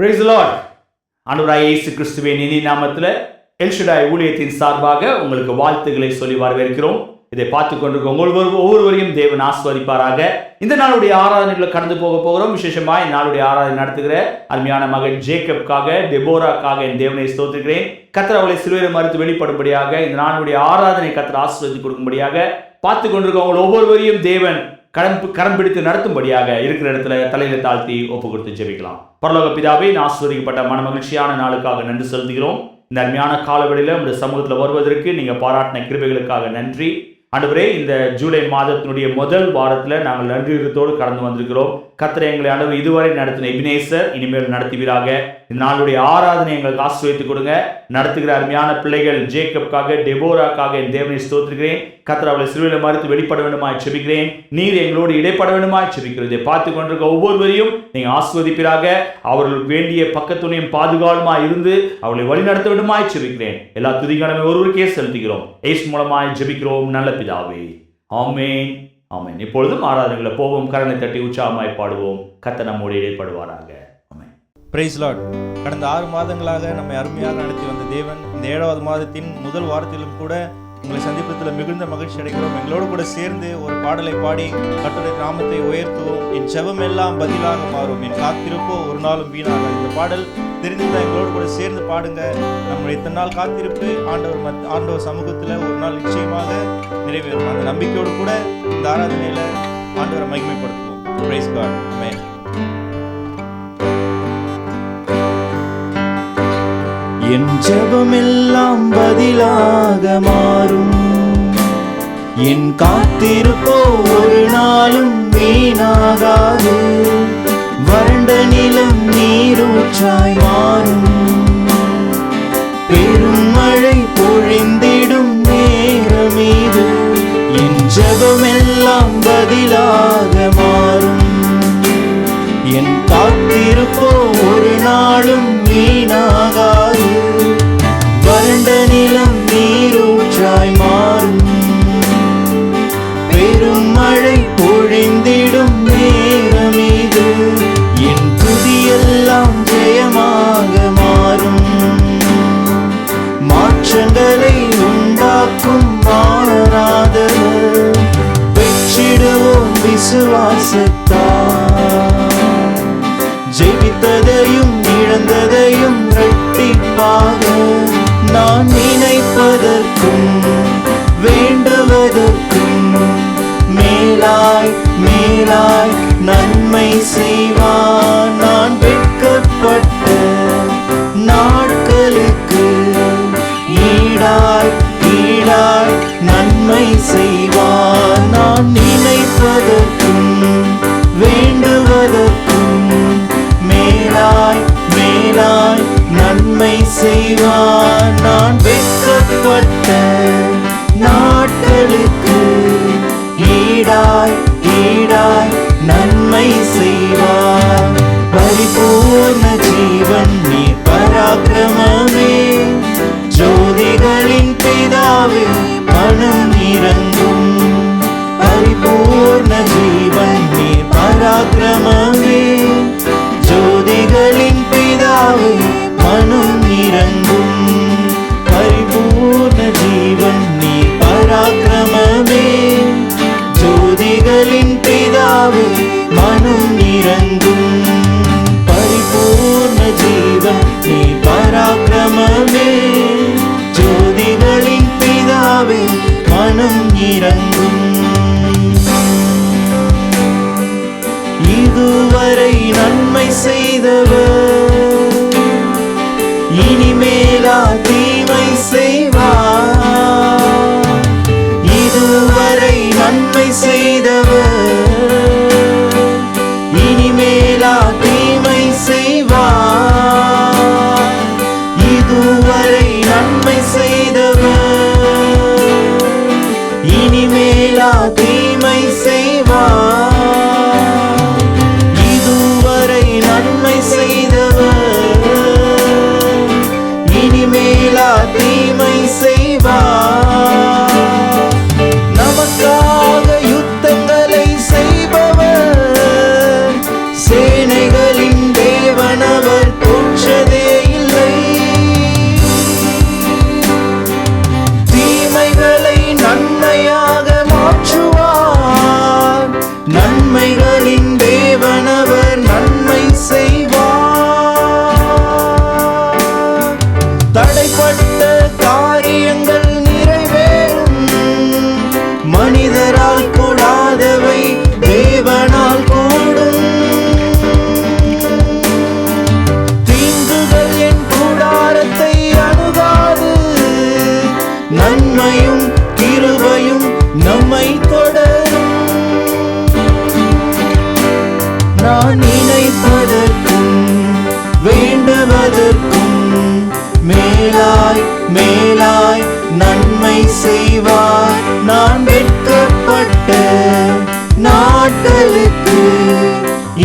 Praise the Lord. ஆண்டவராகிய இயேசு கிறிஸ்துவின் இனி நாமத்தில் எல்ஷடாய் ஊழியத்தின் சார்பாக உங்களுக்கு வாழ்த்துக்களை சொல்லி வரவேற்கிறோம். இதை பார்த்து கொண்டிருக்க ஒவ்வொருவரையும் தேவன் ஆசீர்வதிப்பாராக. இந்த நாளுடைய ஆராதனைகளை கடந்து போகிறோம். விசேஷமாக இந்த நாளுடைய ஆராதனை நடத்துகிற அருமையான மகன் ஜேக்கப்காக, டெபோராக்காக என் தேவனை ஸ்தோத்திருக்கிறேன். கர்த்தர் அவளை சிலுவையில் மறித்து வெளிப்படும்படியாக, இந்த நாளுடைய ஆராதனை கர்த்தர் ஆசீர்வதித்து கொடுக்கும்படியாக, பார்த்து கொண்டிருக்கவங்க ஒவ்வொருவரையும் தேவன் கரம் பிடித்து நடத்தும்படியாக இருக்கிற இடத்துல தலையில தாழ்த்தி ஒப்பு கொடுத்து ஜெபிக்கலாம். பரலோக பிதாவே, ஆசீர்வதிக்கப்பட்ட மன மகிழ்ச்சியான நாளுக்காக நன்றி செலுத்துகிறோம். இந்த அருமையான காலவெளியில் உங்களுடைய சமூகத்தில் வருவதற்கு நீங்க பாராட்டின கிருபைகளுக்காக நன்றி. ஆண்டவரே, இந்த ஜூலை மாதத்தினுடைய முதல் வாரத்தில் நாங்கள் நன்றியோடு கடந்து வந்திருக்கிறோம். கர்த்தர் எங்களை அளவு இதுவரை நடத்தின எபினேசர் இனிமேல் நடத்துவீராக. இந்த நாளுடைய ஆராதனை எங்களுக்கு ஆசீர்வதித்துக் கொடுங்க. நடத்துகிற அருமையான பிள்ளைகள் ஜேக்கப்காக, டெபோராக்காக என் தேவனை ஸ்தோத்திருக்கிறேன். கர்த்தர் அவளை சிலுவையில் மறித்து வெளிப்பட வேண்டுமாய் செபிக்கிறேன். நீர் எங்களோடு இடைப்பட வேண்டுமாய் செபிக்கிறேன். இதை பார்த்து கொண்டிருக்க ஒவ்வொருவரையும் நீங்கள் ஆசீர்வதிப்பீராக. அவர்களுக்கு வேண்டிய பக்கத்துணையும் பாதுகாவலுமாய் இருந்து அவளை வழிநடத்த வேண்டுமாய் செபிக்கிறேன். எல்லா துதிகளுமே ஒருவருக்கே செலுத்துகிறோம். இயேசு மூலமாய் ஜெபிக்கிறோம் நல்ல பிதாவே, ஆமென், ஆமென். இப்பொழுதும் ஆராதனைகளை போவோம். கரனை தட்டி உற்சாகமாய் பாடுவோம். கர்த்தர் நம்மோடு இடைப்படுவாராக. ஆமென். Price Lord. கடந்த 6 மாதங்களாக நம்மை அருமையாக நடத்தி வந்த தேவன் இந்த 7வது மாதத்தின் முதல் வாரத்திலும் கூட உங்களை சந்திப்பதில் மிகுந்த மகிழ்ச்சி அடைகிறோம். எங்களோடு கூட சேர்ந்து ஒரு பாடலை பாடி கர்த்தருடைய நாமத்தை உயர்த்துவோம். என் ஜெபம் எல்லாம் பதிலாக மாறும், என் காத்திருப்போ ஒரு நாளும் வீணாக. இந்த பாடல் தெரிஞ்சிருந்தால் எங்களோடு கூட சேர்ந்து பாடுங்க. நம்முடைய இத்தனை நாள் காத்திருப்பு ஆண்டவர் சமூகத்தில் ஒரு நாள் நிச்சயமாக நிறைவேறும். அந்த நம்பிக்கையோடு கூட இந்த ஆராதனையில் ஆண்டவரை மகிமைப்படுத்துவோம். Price God. ஆமென். என் ஜெபமெல்லாம் பதிலாக மாறும், என் காத்திருப்போ ஒரு நாளும் வீணாகாது. வறண்ட நிலம் நீரூற்றாய் மாறும், பெரும் மழை பொழிந்திடும் நேரம் இது. என் ஜெபமெல்லாம் பதிலாக மாறும், என் காத்திருப்போ ஒரு நாளும் வீணாகாது. வறண்ட நிலம் நீரூற்றாய் மாறும், பெரும் மழை பொழிந்திடும் நேரம் இது. என் துதியெல்லாம் ஜெயமாக மாறும், மாற்றங்களை உண்டாக்கும் மாறாதவர். பெற்றிடுவோம் விசுவாசத்தால், ஜெபித்ததையும் இழந்ததையும் இரட்டிப்பாக. நான் நினைப்பதற்கும் வேண்டுவதற்கும் மேலாய் மேலாய் நன்மை செய்வான். நான் வெட்கப்பட்ட நாட்களுக்கு ஈடாய் ஈடாய் நன்மை செய்வான். நான் நினைப்பதற்கும் வேண்டுவதற்கும் மேலாய் மேலாய் நன்மை செய்வான். நான் வெட்கப்பட்ட நாட்களுக்கு ஈடாய் ஈடாய் நன்மை செய்வான். பரிபூர்ண ஜீவன் நீ பராக்கிரமமே, ஜோதிகளின் பிதாவே மனம் இறங்கும். பரிபூர்ண ஜீவன் நீ பராக்கிரமமே, ஜோதிகளின் பிதாவே மனம் இறங்கும். பரிபூர்ண ஜீவன் நீ பராக்கிரமமே, ஜோதிகளின் பிதாவே மனம் இறங்கும். பரிபூர்ண ஜீவன் நீ பராக்கிரமமே, ஜோதிகளின் பிதாவே மனம் இறங்கும். இதுவரை நன்மை செய்தவர் இனிமேலா தீமை செய்வார். இதுவரை நன்மை செய்தவர் இனிமேலா தீமை செய்வார். இதுவரை நன்மை செய்தவர் இனிமேலா தீமை செய்வார். இதுவரை நன்மை செய்த நாட்களுக்கு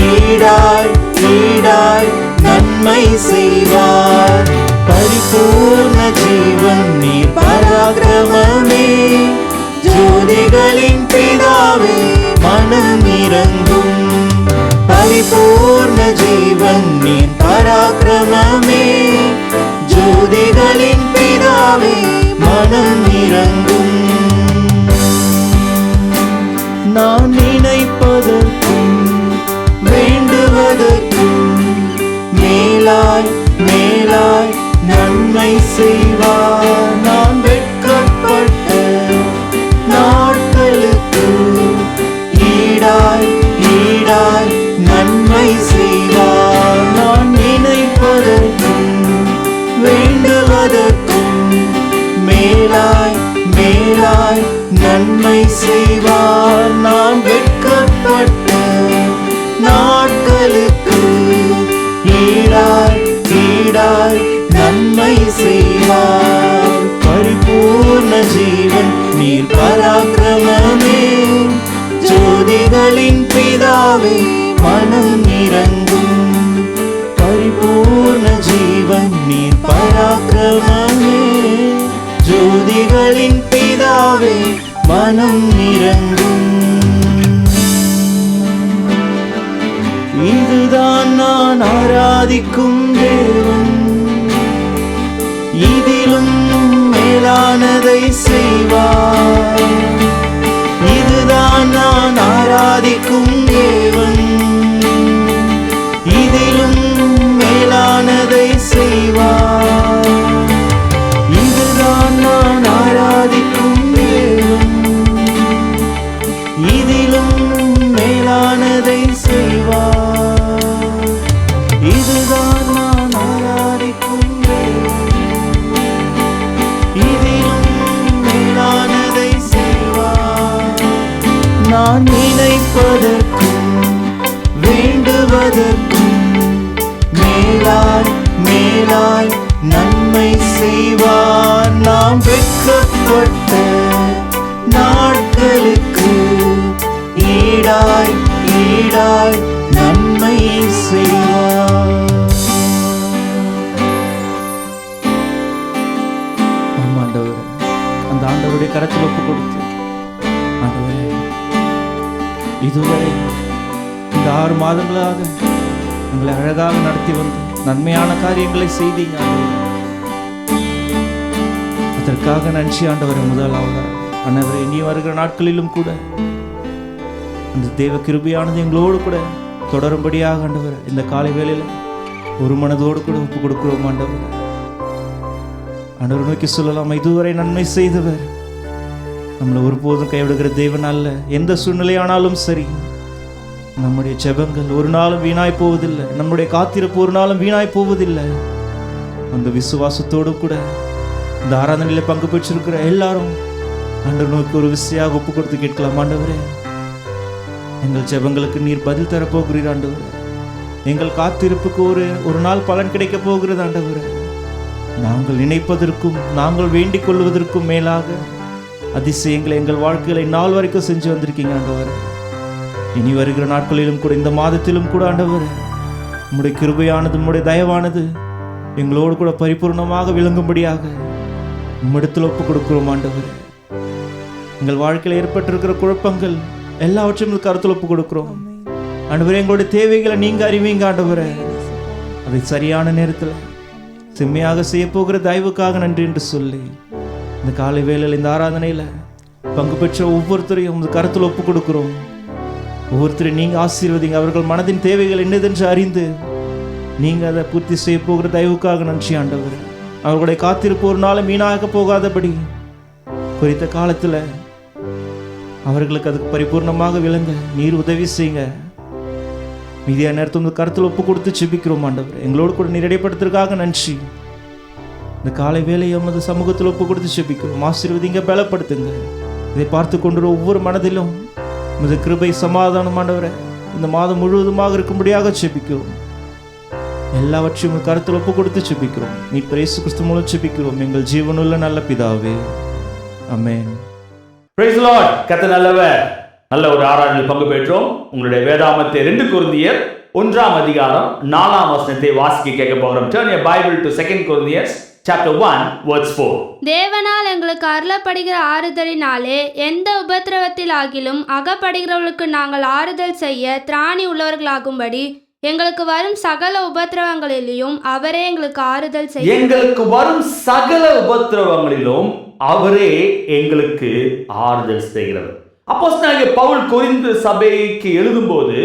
ஈடாய் ஈடாய் நன்மை செய்வார். பரிபூர்ண ஜீவன் நீர் பராக்கிரமமே, ஜோதிகளின் பிதாவே மனம் இறங்கும். பரிபூர்ண ஜீவன் நீர் பராக்கிரமமே, ஜோதிகளின் பிதாவே மனம் இறங்கும். நான் நினைப்பதற்கும் வேண்டுவதற்கும் மேலாய் மேலாய் நன்மை செய்வார். நான் வெட்கப்பட்ட நாட்களுக்கு ஈடாய் ஈடாய் நன்மை செய்வார். நான் நினைப்பதற்கும் வேண்டுவதற்கும் மேலாய் மேலாய் நன்மை செய்வார். நான் வெட்கப்பட்ட நாட்களுக்கு ஈடாய் ஈடாய் நன்மை செய்வார். பரிபூர்ண ஜீவன் நீர் பராக்கிரமமே, ஜோதிகளின் பிதாவே மனம் இறங்கும். பரிபூர்ண ஜீவன் நீர் பராக்கிரமமே, ஜோதிகளின் பிதாவே மனம் இறங்கும். இதுதான் நான் ஆராதிக்கும் தேவன், இதிலும் மேலானதை செய்வார். இதுதான் நான் ஆராதிக்கும் தேவன், இதிலும் மேலானதை செய்வார். இதுதான் நான் ஆராதிக்கும் தேவன், இதிலும் மேலானதை செய்வார். இதுதான் நான் ஆராதிக்கும் தேவன், இதிலும் மேலானதை செய்வார். நான் நினைப்பதற்கும் வேண்டுவதற்கும் மேலாய் மேலாய் நன்மை செய்வார். நாம் வெட்கப்பட்ட நாட்களுக்கு ஈடாய் ஈடாய் நன்மை செய்வார். ஆண்டவரே, அந்த ஆண்டவருடைய கரத்தில் ஒப்பு கொடுத்து, ஆண்டவரே, இதுவரை இந்த 6 மாதங்களாக எங்களை அழகாக நடத்தி வந்து நன்மையான காரியங்களை செய்தீங்க. அதற்காக நன்றி ஆண்டவரே. முதலாவதாக ஆண்டவரே, இனி வருகிற நாட்களிலும் கூட அந்த தேவ கிருபையானது எங்களோடு கூட தொடரும்படியாக ஆண்டவரே, இந்த காலை வேளையில் ஒரு மனதோடு கூட ஒப்பு கொடுக்கிறோம் ஆண்டவரே. ஆண்டவரை நோக்கி சொல்லலாம், இதுவரை நன்மை செய்தவர், நம்மளை ஒருபோதும் கைவிடுகிற தேவன் அல்ல. எந்த சூழ்நிலையானாலும் சரி, நம்முடைய ஜெபங்கள் ஒரு நாளும் வீணாய் போவதில்லை, நம்முடைய காத்திருப்பு ஒரு நாளும் வீணாய் போவதில்லை. அந்த விசுவாசத்தோடு கூட இந்த ஆராதனையில் பங்கு பெற்றிருக்கிற எல்லாரும் ஆண்டவர் நோக்கி ஒரு விசையாக ஒப்பு கொடுத்து கேட்கலாம். ஆண்டவரே, எங்கள் ஜெபங்களுக்கு நீர் பதில் தரப்போகிறீர் ஆண்டவரே. எங்கள் காத்திருப்புக்கு ஒரு நாள் பலன் கிடைக்க போகிறது ஆண்டவரே. நாங்கள் நினைப்பதற்கும் நாங்கள் வேண்டிக் கொள்வதற்கும் மேலாக அதிசயங்களை எங்கள் வாழ்க்கையில நாள் வரைக்கும் செஞ்சு வந்திருக்கீங்க ஆண்டவரே. இனி வருகிற நாட்களிலும் கூட, இந்த மாதத்திலும் கூட ஆண்டவரே, உம்முடைய கிருபையானது, உம்முடைய தயவானது எங்களோடு கூட பரிபூர்ணமாக விளங்கும்படியாக உம்மிடத்தில் ஒப்பு கொடுக்கிறோம் ஆண்டவரே. எங்கள் வாழ்க்கையில் ஏற்பட்டிருக்கிற குழப்பங்கள் எல்லாவற்றையும் கருத்தில் ஒப்பு கொடுக்கிறோம் ஆண்டவரே. எங்களுடைய தேவைகளை நீங்க அறிவீங்க ஆண்டவரே. அதை சரியான நேரத்தில் செம்மையாக செய்ய போகிற தயவுக்காக நன்றி என்று சொல்லி, இந்த காலை வேளையில் இந்த ஆராதனையில் பங்கு பெற்ற ஒவ்வொருத்தரையும் இந்த கருத்தில் ஒப்பு கொடுக்கிறோம். ஒவ்வொருத்தரையும் நீங்க ஆசீர்வதிங்க. அவர்கள் மனதின் தேவைகள் என்னதென்று அறிந்து நீங்க அதை பூர்த்தி செய்ய போகிற தயவுக்காக நன்றி ஆண்டவர். அவர்களுடைய காத்திருப்பு ஒரு நாளும் வீணாக போகாதபடி குறித்த காலத்தில் அவர்களுக்கு அதுக்கு பரிபூர்ணமாக விளங்க நீர் உதவி செய்யுங்க. மீதியான நேரத்தை உங்கள் கருத்தில் ஒப்பு கொடுத்து செபிக்கிறோம் ஆண்டவர். எங்களோடு கூட நீரடிப்படுத்துறதுக்காக நன்றி. இந்த காலை வேலையை எமது சமூகத்தில் ஒப்பு கொடுத்து செபிக்கிறோம். ஆசீர்வதிங்க, பலப்படுத்துங்க. இதை பார்த்து கொண்டு ஒவ்வொரு மனதிலும் உமது கிருபை சமாதானம் ஆண்டவரே இந்த மாதம் முழுவதுமாக இருக்கும்படியாக செபிக்கிறோம். எல்லாவற்றையும் உங்கள் கருத்தில் ஒப்பு கொடுத்து செபிக்கிறோம். மீட்பர் இயேசு கிறிஸ்து மூலம் செபிக்கிறோம் எங்கள் ஜீவனுள்ள நல்ல பிதாவே, ஆமென். Praise the Lord. கர்த்தர் நல்லவர். நல்ல ஒரு ஆராதனையில் பங்கு பெற்றோம். உங்களுடைய வேதாமத்தை 2 கொரிந்தியர் 1ஆம் அதிகாரம் 4ஆம் வசனத்தை வாசிக்க கேட்க போகிறோம். Turn your Bible to 2 Corinthians chapter 1 verse 4. தேவனால் எங்களுக்கு அருளப்படுகிற ஆறுதலினாலே எந்த உபத்திரவத்தில் ஆகிலும் அகப்படுகிறவர்களுக்கு நாங்கள் ஆறுதல் செய்ய திராணி உள்ளவர்களாகும்படி எங்களுக்கு வரும் சகல உபத்திரவங்களிலும் அவரே எங்களுக்கு ஆறுதல் செய்ய எங்களுக்கு வரும் சகல உபத்திரவங்களிலும் அவரே எங்களுக்கு ஆறுதல் செய்கிறவர். அப்போஸ்தலனாகிய பவுல் கொரிந்து சபைக்கு எழுதும்போது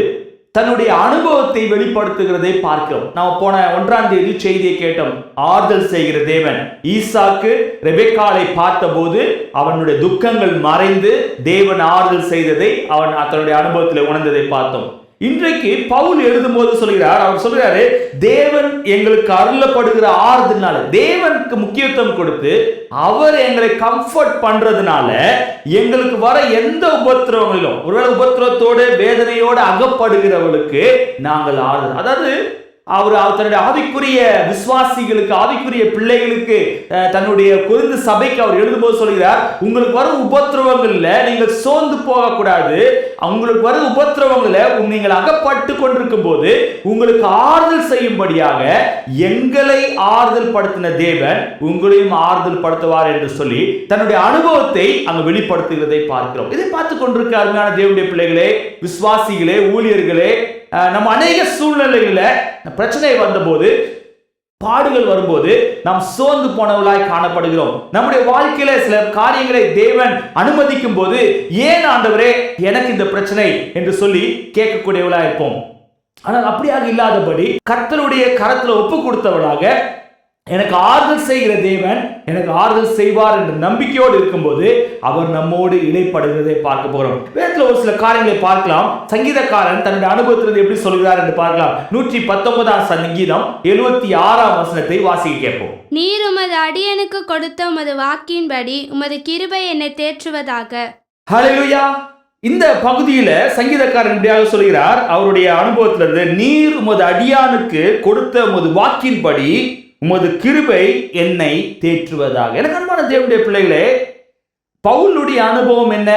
தன்னுடைய அனுபவத்தை வெளிப்படுத்துகிறதை பார்க்கிறோம். நாம் போன 1ஆம் தேதி செய்தியை கேட்டோம். ஆறுதல் செய்கிற தேவன். ஈசாக்கு ரெபெக்காளை பார்த்தபோது அவனுடைய துக்கங்கள் மறைந்து தேவன் ஆறுதல் செய்ததை அவன் தன்னுடைய அனுபவத்தில் உணர்ந்ததை பார்த்தோம். இன்றைக்கு பவுல் எழுதும்போது சொல்கிறார், அவர் சொல்கிறாரு, தேவன் எங்களுக்கு அருளப்படுகிற ஆறுதல்னால, தேவனுக்கு முக்கியத்துவம் கொடுத்து அவர் எங்களை கம்ஃபர்ட் பண்றதுனால எங்களுக்கு வர எந்த உபத்திரவங்களிலும், ஒருவேளை உபத்திரவத்தோடு வேதனையோடு அகப்படுகிறவர்களுக்கு நாங்கள் ஆறுதல், அதாவது அவர் தன்னுடைய ஆவிக்குரிய விசுவாசிகளுக்கு, ஆவிக்குரிய பிள்ளைகளுக்கு, தன்னுடைய கொரிந்து சபைக்கு அவர் எழுதும்போது சொல்கிறார், உங்களுக்கு வரும் உபத்திரவங்கள்ல நீங்கள் சோர்ந்து போகக்கூடாது. உங்களுக்கு வரும் உபத்திரவங்கள்ல நீங்கள் அகப்பட்டு கொண்டிருக்கும் போது உங்களுக்கு ஆறுதல் செய்யும்படியாக எங்களை ஆறுதல் படுத்தின தேவன் உங்களையும் ஆறுதல் படுத்துவார் என்று சொல்லி தன்னுடைய அனுபவத்தை அங்கு வெளிப்படுத்துகிறதை பார்க்கிறோம். இதை பார்த்து கொண்டிருக்க அருமையான தேவனுடைய பிள்ளைகளே, விசுவாசிகளே, ஊழியர்களே, நம்ம அநேக சூழ்நிலைகளில் பிரச்சனை வந்தபோது, பாடுகள் வரும்போது நாம் சோர்ந்து போனவர்களாய் காணப்படுகிறோம். நம்முடைய வாழ்க்கையில சில காரியங்களை தேவன் அனுமதிக்கும் போது, ஏன் ஆண்டவரே எனக்கு இந்த பிரச்சனை என்று சொல்லி கேட்கக்கூடியவர்களாக இருப்போம். ஆனால் அப்படியாக இல்லாதபடி கர்த்தருடைய கரத்தில் ஒப்பு கொடுத்தவர்களாக, எனக்கு ஆறுதல் செய்கிற தேவன் எனக்கு ஆறுதல் செய்வார் என்ற நம்பிக்கையோடு இருக்கும்போது அவர் நம்மோடு இடைப்படுகிறதை பார்க்க போகிறோம். வேதத்தில் ஒரு சில காரியங்களை பார்க்கலாம். சங்கீதக்காரன் தன்னுடைய அனுபவத்திலிருந்து எப்படி சொல்கிறார் என்று பார்க்கலாம். 119ஆம் சங்கீதம் 76ஆம் வசனத்தை வாசிக்க கேட்போம். நீர் உமது அடியனுக்கு கொடுத்த உமது வாக்கின்படி உமது கிருபை என்னை தேற்றுவதாக. ஹல்லேலூயா. இந்த பகுதியில சங்கீதக்காரன் இப்படியாக சொல்கிறார், அவருடைய அனுபவத்திலிருந்து, நீர் உமது அடியானுக்கு கொடுத்த உமது வாக்கின்படி உமது கிருபை என்னை தேற்றுவதாக. எனக்கு அன்பான தேவனுடைய பிள்ளைகளே, பவுலுடைய அனுபவம் என்ன?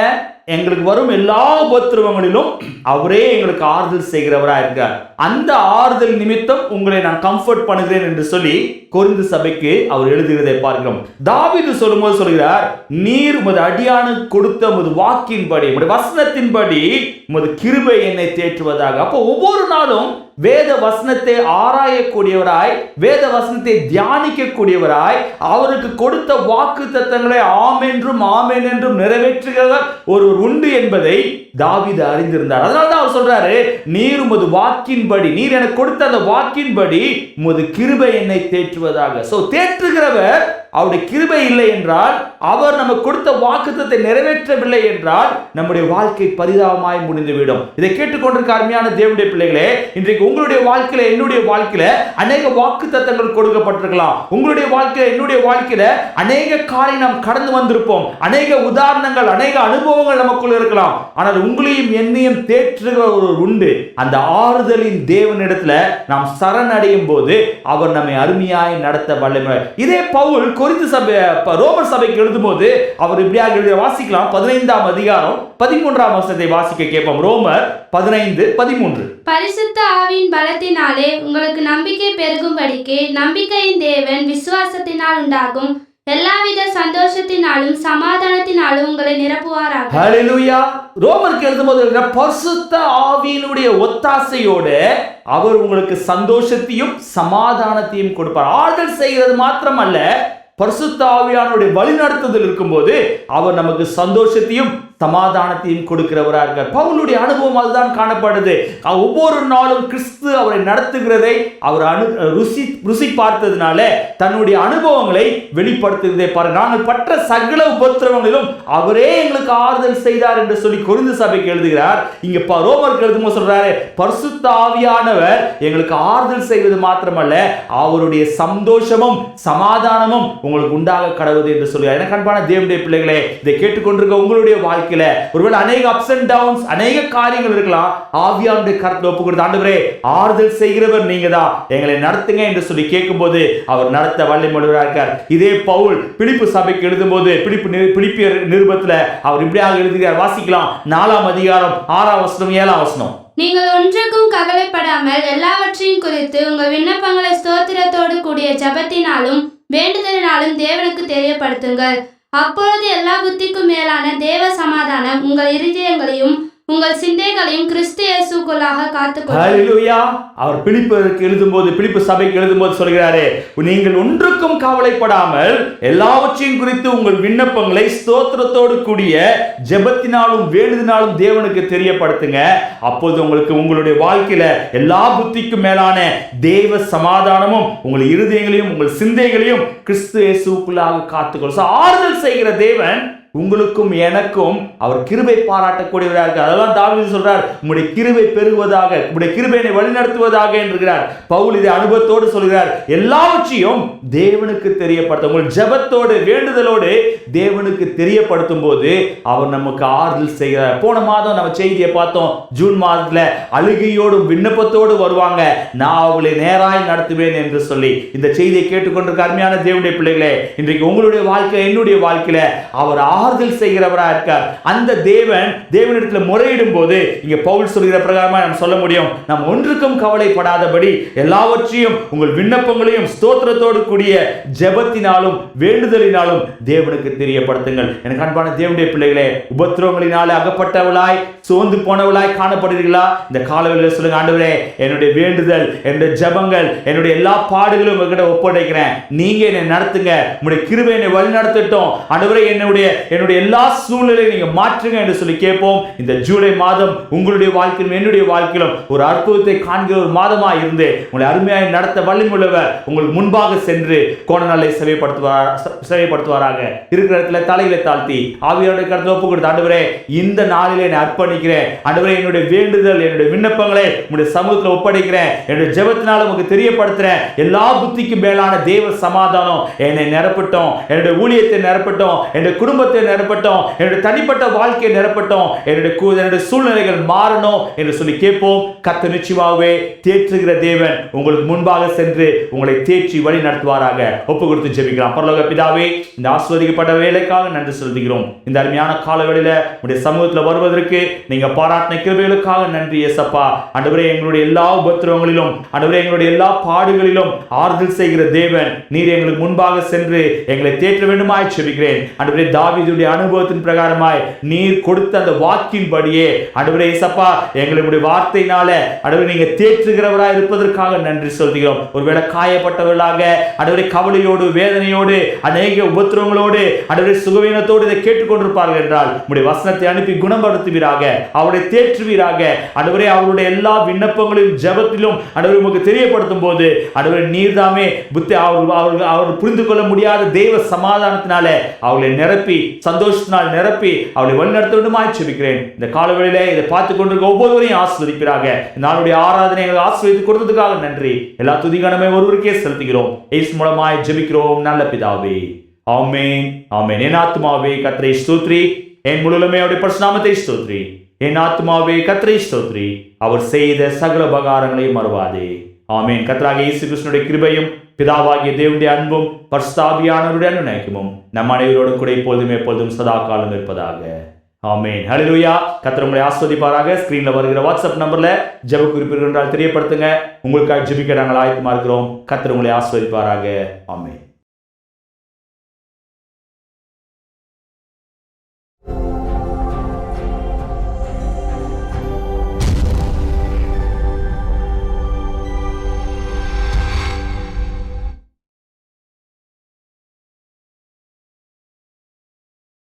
எங்களுக்கு வரும் எல்லா உபத்திரவங்களிலும் அவரே எங்களுக்கு ஆறுதல் செய்கிறவராக இருக்கிறார். அந்த ஆறுதல் நிமித்தம் உங்களை நான் கம்ஃபர்ட் பண்ணுகிறேன் என்று சொல்லி கொரிந்து சபைக்கு அவர் எழுதுகிறதை பார்க்கிறோம். தாவீது சொல்லும்போது சொல்கிறார், நீர் உமது அடியானுக்கு கொடுத்த உமது வாக்கின்படி, உமது வசனத்தின்படி உமது கிருபை என்னை தேற்றுவதாக. அப்போ ஒவ்வொரு நாளும் வேத வசனத்தை ஆராயக்கூடியவராய், வேத வசனத்தை தியானிக்கக்கூடியவராய், அவருக்கு கொடுத்த வாக்கு தத்தங்களை ஆம் என்றும் ஆமென் என்றும் நிறைவேற்றுகிறவர் ஒருவர் உண்டு என்பதை தாவீது அறிந்திருந்தார். அதனால்தான் அவர் சொல்றாரு, நீர் உமது வாக்கின்படி, நீர் எனக்கு கொடுத்த அந்த வாக்கின்படி உமது கிருபை என்னை தேற்றுவதாக. சோ தேற்றுகிறவர் அவருடைய கிருபை இல்லை என்றால், அவர் நமக்கு கொடுத்த வாக்குத்தத்தை நிறைவேற்றவில்லை என்றால் நம்முடைய வாழ்க்கை பரிதாபமாய் முடிந்துவிடும். இதை கேட்டுக்கொண்டிருக்க அருமையான தேவனுடைய பிள்ளைகளே, இன்றைக்கு உங்களுடைய வாழ்க்கையில, என்னுடைய வாழ்க்கையில அநேக வாக்குத்தத்தங்கள் கொடுக்கப்பட்டிருக்கலாம். உங்களுடைய வாழ்க்கையில, என்னுடைய வாழ்க்கையில அநேக காரியம் நாம் கடந்து வந்திருப்போம். அநேக உதாரணங்கள், அநேக அனுபவங்கள் நமக்குள்ள இருக்கலாம். ஆனால் உங்களையும் என்னையும் தேற்றுகிறவர் உண்டு. அந்த ஆறுதலின் தேவனிடத்துல நாம் சரணடையும் போது அவர் நம்மை அருமையாய் நடத்த வல்லமை. இதே பவுல் கொரிந்து சபை, ரோமர் சபைக்கு எழுதும்போது அவர் இப்படியாக எழுதி வாசிக்கலாம். 15ஆம் அதிகாரம் 13ஆம் வசனத்தை வாசிக்க கேட்போம். ரோமர் 15:13. பரிசுத்த ஆவியின் பலத்தினாலே உங்களுக்கு நம்பிக்கை பெருகும்படிக்கு நம்பிக்கையின் தேவன் விசுவாசத்தினால் உண்டாகும் எல்லாவித சந்தோஷத்தினாலும் சமாதானத்தினாலும் உங்களை நிரப்புவாராக. ஹல்லேலூயா. ரோமருக்கு எழுதும்போது பரிசுத்த ஆவியினுடைய ஒத்தாசையோடு அவர் உங்களுக்கு சந்தோஷத்தையும் சமாதானத்தையும் கொடுப்பார். ஆறுதல் செய்கிறது மாத்திரமல்ல, பரிசுத்த ஆவியானுடைய வழிநடத்துதல் இருக்கும்போது அவர் நமக்கு சந்தோஷத்தையும் சமாதானத்தையும் கொடுக்கிறவராக இருக்கார். பவுலுடைய அனுபவம் அதுதான் காணப்படுது. ஒவ்வொரு நாளும் கிறிஸ்து அவரை நடத்துகிறதை அவர் ருசி பார்த்ததுனால தன்னுடைய அனுபவங்களை வெளிப்படுத்துகிறதை பாருங்க. நாங்கள் பற்ற சகல உபத்திரவங்களிலும் அவரே எங்களுக்கு ஆறுதல் செய்தார் என்று சொல்லி கொரிந்து சபைக்கு எழுதுகிறார். இங்க ரோமருக்கு எழுதும்போது சொல்றாரு, பரிசுத்த ஆவியானவர் எங்களுக்கு ஆறுதல் செய்வது மாத்திரமல்ல, அவருடைய சந்தோஷமும் சமாதானமும் உங்களுக்கு உண்டாக கடவுது என்று சொல்கிறார். எனக்கு அன்பான தேவனுடைய பிள்ளைகளே, இதை கேட்டுக்கொண்டிருக்க உங்களுடைய வாழ்க்கை வாழ்க்கையில ஒருவேளை அநேக அப்ஸ் அண்ட் டவுன்ஸ், அநேக காரியங்கள் இருக்கலாம். ஆவியானுடைய கருத்துல ஒப்பு கொடுத்து, ஆண்டவரே ஆறுதல் செய்கிறவர் நீங்க தான், எங்களை நடத்துங்க என்று சொல்லி கேட்கும்போது அவர் நடத்த வல்லமையுள்ளவராக இருக்கார். இதே பவுல் பிலிப்பு சபைக்கு எழுதும்போது பிலிப்பியர் நிருபத்துல அவர் இப்படியாக எழுதுகிறார். வாசிக்கலாம். 4ஆம் அதிகாரம் 6ஆம் வசனம் 7ஆம் வசனம். நீங்கள் ஒன்றுக்கும் கவலைப்படாமல் எல்லாவற்றையும் குறித்து உங்கள் விண்ணப்பங்களை ஸ்தோத்திரத்தோடு கூடிய ஜெபத்தினாலும் வேண்டுதலினாலும் தேவனுக்கு தெரியப்படுத்துங்கள். அப்பொழுது எல்லா புத்திக்கும் மேலான தேவ சமாதானம் உங்கள் இருதயங்களையும் உங்கள் சிந்தைகளையும் கிறிஸ்து இயேசுக்குள்ளாக காத்துக்கொள்ளும். ஹல்லேலூயா. அவர் பிலிப்புக்கு எழுதும்போது, பிலிப்பு சபைக்கு எழுதும்போது சொல்கிறாரே, நீங்கள் ஒன்றுக்கும் கவலைப்படாமல் எல்லாவற்றையும் குறித்து உங்கள் விண்ணப்பங்களை ஸ்தோத்திரத்தோடு கூடிய ஜெபத்தினாலும் வேண்டுதலினாலும் தேவனுக்கு தெரியப்படுத்துங்க. அப்போது உங்களுக்கு உங்களுடைய வாழ்க்கையில எல்லா புத்திக்கும் மேலான தேவ சமாதானமும் உங்கள் இருதயங்களையும் உங்கள் சிந்தைகளையும் கிறிஸ்து இயேசுக்குள்ளாக காத்துக்கொள்ளும். ஆறுதல் செய்கிற தேவன் உங்களுக்கும் எனக்கும் அவர் கிருபை பாராட்டக்கூடியவராக இருக்கார். அதெல்லாம் தாவீது சொல்றார், உங்களுடைய கிருபை பெருகுவதாக, உங்களுடைய கிருபையை வழிநடத்துவதாக என்கிறார். பவுல் இதை அனுபவத்தோடு சொல்கிறார். எல்லாவற்றையும் தேவனுக்கு தெரியப்படுத்த, உங்கள் ஜெபத்தோடு வேண்டுதலோடு தேவனுக்கு தெரியப்படுத்தும் போது அவர் நமக்கு ஆறுதல் செய்கிறார். போன மாதம் நம்ம செய்தியை பார்த்தோம். ஜூன் மாதத்துல அழுகையோடும் விண்ணப்பத்தோடு வருவாங்க, நான் அவளை நேராய் நடத்துவேன் என்று சொல்லி. இந்த செய்தியை கேட்டுக்கொண்டிருக்க அருமையான தேவனுடைய பிள்ளைகளே, இன்றைக்கு உங்களுடைய வாழ்க்கை என்னுடைய வாழ்க்கையில அவர் ஆறுதல் செய்கிறவராக இருக்கார். அந்த தேவனிடத்தில் முறையிடும் போது இங்க பவுல் சொல்கிற பிரகாரமா நாம் சொல்ல முடியும், நாம் ஒன்றுக்கும் கவலைப்படாதபடி எல்லாவற்றையும் உங்கள் விண்ணப்பங்களையும் ஸ்தோத்திரத்தோடு கூடிய ஜெபத்தினாலும் வேண்டுதலினாலும் தேவனுக்கு தெரியப்படுத்துங்கள். எனக்கு அன்பான தேவனுடைய பிள்ளைகளே, உபத்திரவங்களினாலே அகப்பட்டவளாய் சோர்ந்து போனவளாய் காணப்படுகிறீர்களா? இந்த காலவெளியில் சொல்லுங்க, ஆண்டவரே என்னுடைய வேண்டுதல், என்னுடைய ஜெபங்கள், என்னுடைய எல்லா பாடுகளும் உங்ககிட்ட ஒப்படைக்கிறேன், நீங்க என்னை நடத்துங்க, உங்களுடைய கிருபை என்னை வழி நடத்தட்டும். ஆண்டவரே என்னுடைய எல்லா சூழ்நிலையும் நீங்க மாற்றுங்க என்று சொல்லி கேட்போம். இந்த ஜூலை மாதம் உங்களுடைய வாழ்க்கையிலும் என்னுடைய வாழ்க்கையிலும் ஒரு அற்புதத்தை காண்கிற ஒரு மாதமாக இருந்து உங்களை அருமையாய் நடத்த வல்லமையுள்ளவர் உங்களுக்கு முன்பாக சென்று கோணநாளை சேவைப்படுத்துவாராக. இருக்கிற இடத்துல தலைகளை தாழ்த்தி ஆவியானுடைய கருத்தில் ஒப்பு கொடுத்து, ஆண்டவரே இந்த நாளிலே நான் அர்ப்பணிக்கிறேன், ஆண்டவரே என்னுடைய வேண்டுதல் என்னுடைய விண்ணப்பங்களை உங்களுடைய சமூகத்தில் ஒப்படைக்கிறேன், என்னுடைய ஜெபத்தினால உங்களுக்கு தெரியப்படுத்துறேன். எல்லா புத்திக்கும் மேலான தேவ சமாதானம் என்னை நிரப்பட்டும், என்னுடைய ஊழியத்தை நிரப்பட்டும், என்னுடைய குடும்பத்தை நிரப்பட்டும், என்னுடைய தனிப்பட்ட வாழ்க்கையை நிரப்பட்டும், என்னுடைய சூழ்நிலைகள் மாறணும் என்று சொல்லி கேட்போம். கர்த்தர் நிச்சயமாகவே தேற்றுகிற தேவன் உங்களுக்கு முன்பாக சென்று உங்களை தேற்றி வழி நடத்துவாராக. ஒப்பு கொடுத்து ஜெபிக்கலாம். பரலோக பிதாவே, இந்த ஆசீர்வதிக்கப்பட்ட வேலைக்காக நன்றி செலுத்துகிறோம். இந்த அருமையான காலவெளியில உங்களுடைய சமூகத்தில் வருவதற்கு நீங்க பாராட்டின கிருபைகளுக்காக நன்றி இயேசப்பா. ஆண்டவரே எங்களுடைய எல்லா உபத்திரவங்களிலும், ஆண்டவரே எங்களுடைய எல்லா பாடுகளிலும் ஆறுதல் செய்கிற தேவன் நீர் எங்களுக்கு முன்பாக சென்று எங்களை தேற்ற வேண்டுமாய் ஜெபிக்கிறேன். ஆண்டவரே தாவீதுடைய அனுபவத்தின் பிரகாரமாய் நீர் கொடுத்த அந்த வாக்கின்படியே ஆண்டவரே இயேசப்பா எங்களுடைய வார்த்தையினால ஆண்டவரே நீங்க தேற்றுகிறவராய் இருப்பதற்காக நன்றி சொல்கிறோம். ஒருவேளை காயப்பட்டவர்களாக ஆண்டவரே கவலையோடு வேதனையோடு அநேக உபத்திரவங்களோடு ஆண்டவரே சுகவீனத்தோடு இதை கேட்டுக்கொண்டிருப்பார்கள் என்றால் உங்களுடைய வசனத்தை அனுப்பி குணப்படுத்துவீராக, அவருடைய தேற்றுவீராக. ஆண்டவரே அவருடைய எல்லா விண்ணப்பங்களையும் ஜெபத்திலும் ஆண்டவரே உங்களுக்கு தெரியப்படுத்தும் போது ஆண்டவரே நீர்தாமே புத்தி அவர் புரிந்து கொள்ள முடியாத தெய்வ சமாதானத்தினால அவர்களை நிரப்பி சந்தோஷத்தினால் நிரப்பி அவளை வழிநடத்த வேண்டுமாய் ஜெபிக்கிறேன். இந்த காலவெளியில இதை பார்த்து கொண்டிருக்க ஒவ்வொருவரையும் ஆசீர்வதிப்பீராக. நாளுடைய ஆராதனை ஆசீர்வதித்து கொடுத்ததுக்காக நன்றி. எல்லா துதிகனமே ஒருவருக்கே செலுத்துகிறோம். இயேசு மூலமாய் ஜெபிக்கிறோம் நல்ல பிதாவே, ஆமென் ஆமென். என் ஆத்துமாவே கர்த்தரை ஸ்தோத்திரி, என் முழுமே அவருடைய பரிசுத்த நாமத்தை ஸ்தோத்திரி. என் ஆத்துமாவே கர்த்தரை ஸ்தோத்திரி, அவர் செய்த சகல உபகாரங்களையும் மறவாதே. ஆமென். கர்த்தராகிய இயேசு கிறிஸ்துவின் கிருபையும் பிதாவாகிய தேவனுடைய அன்பும் பரிசுத்த ஆவியானவருடைய அனுநயக்கமும் நம் அனைவரோடும் கூட இப்பொழுதும் எப்பொழுதும் சதா காலம் இருப்பதாக. ஆமென். ஹல்லேலூயா. கர்த்தர் உங்களை ஆசீர்வதிப்பாராக. ஸ்கிரீன்ல வருகிற வாட்ஸ்அப் நம்பர்ல ஜெப குறிப்புகள் என்றால் தெரியப்படுத்துங்க. உங்களுக்காக ஜெபிக்க நாங்கள் ஆயத்தமா இருக்கிறோம். கர்த்தர் உங்களை ஆசீர்வதிப்பாராக. ஆமென்.